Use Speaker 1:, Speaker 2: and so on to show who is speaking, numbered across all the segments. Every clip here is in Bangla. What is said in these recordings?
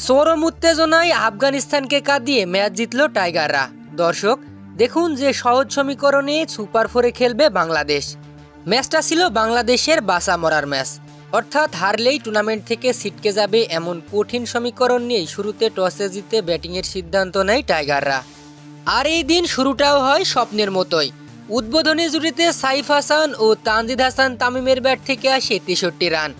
Speaker 1: চরম উত্তেজনায় আফগানিস্তানকে কাঁদিয়ে ম্যাচ জিতল টাইগাররা। দর্শক দেখুন যে সহজ সমীকরণে সুপার ফোরে খেলবে বাংলাদেশ। ম্যাচটা ছিল বাংলাদেশের বাঁচা মরার ম্যাচ, অর্থাৎ হারলেই টুর্নামেন্ট থেকে ছিটকে যাবে এমন কঠিন সমীকরণ নিয়েই শুরুতে টসে জিতে ব্যাটিংয়ের সিদ্ধান্ত নেয় টাইগাররা। আর এই দিন শুরুটাও হয় স্বপ্নের মতোই। উদ্বোধনী জুটিতে সাইফ হাসান ও তানজিদ হাসান তামিমের ব্যাট থেকে আসে ৬৩ রান।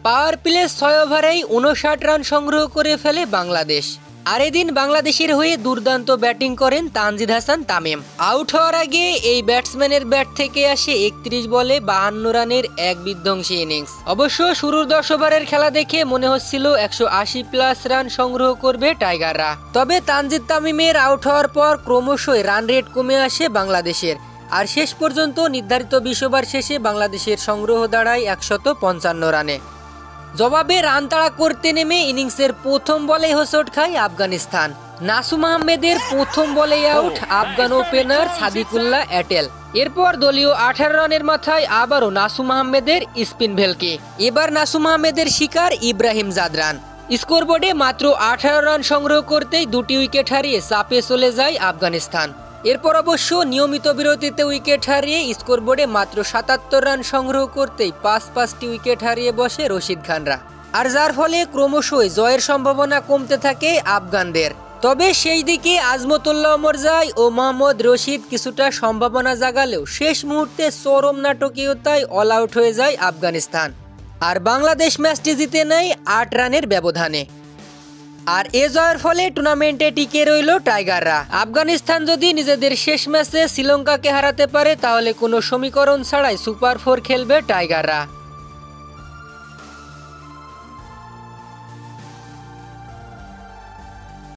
Speaker 1: পাওয়ার প্লে ৬ ওভারেই ৫৯ রান সংগ্রহ করে ফেলে বাংলাদেশ। আর এদিন বাংলাদেশের হয়ে দুর্দান্ত ব্যাটিং করেন তানজিদ হাসান তামিম। আউট হওয়ার আগে এই ব্যাটসম্যানের ব্যাট থেকে আসে ৩১ বলে ৫২ রানের এক বিধ্বংসী ইনিংস। অবশ্য শুরুর ১০ ওভারের খেলা দেখে মনে হচ্ছিল ১৮০+ রান সংগ্রহ করবে টাইগাররা। তবে তানজিদ তামিমের আউট হওয়ার পর ক্রমশই রান রেট কমে আসে বাংলাদেশের। আর শেষ পর্যন্ত নির্ধারিত ২০ ওভার শেষে বাংলাদেশের সংগ্রহ দাঁড়ায় ১৫৫ রানে। জবাবে রান তাড়া করতে নেমে ইনিংসের প্রথম বলেই হোঁচট খায় আফগানিস্তান। নাসুম আহমেদের প্রথম বলেই আউট আফগান ওপেনার সাদিকুল্লাহ অ্যাটেল। এরপর দলীয় ১৮ রানের মাথায় আবারও নাসুম আহমেদের স্পিন ভেলকি। এবার নাসুম আহমেদের শিকার ইব্রাহিম জাদরান। স্কোরবোর্ডে মাত্র ১৮ রান সংগ্রহ করতেই ২টি উইকেট হারিয়ে চাপে চলে যায় আফগানিস্তান। এরপর অবশ্য নিয়মিত বিরতিতে উইকেট হারিয়ে স্কোরবোর্ডে মাত্র ৭৭ রান সংগ্রহ করতেই ৫টি উইকেট হারিয়ে বসে রশিদ খানরা। আর যার ফলে ক্রমশই জয়ের সম্ভাবনা কমতে থাকে আফগানদের। তবে সেই দিকে আজমতুল্লাহ ওমরজাই ও মোহাম্মদ রশিদ কিছুটা সম্ভাবনা জাগালেও শেষ মুহূর্তে চরম নাটকীয়তায় অল আউট হয়ে যায় আফগানিস্তান। আর বাংলাদেশ ম্যাচটি জিতে নেয় ৮ রানের ব্যবধানে। আর এ জয়ের ফলে টুর্নামেন্টে টিকে রইল টাইগাররা। আফগানিস্তান যদি নিজেদের শেষ ম্যাচে শ্রীলঙ্কাকে হারাতে পারে তাহলে কোনো সমীকরণ ছাড়াই সুপার ফোর খেলবে টাইগাররা।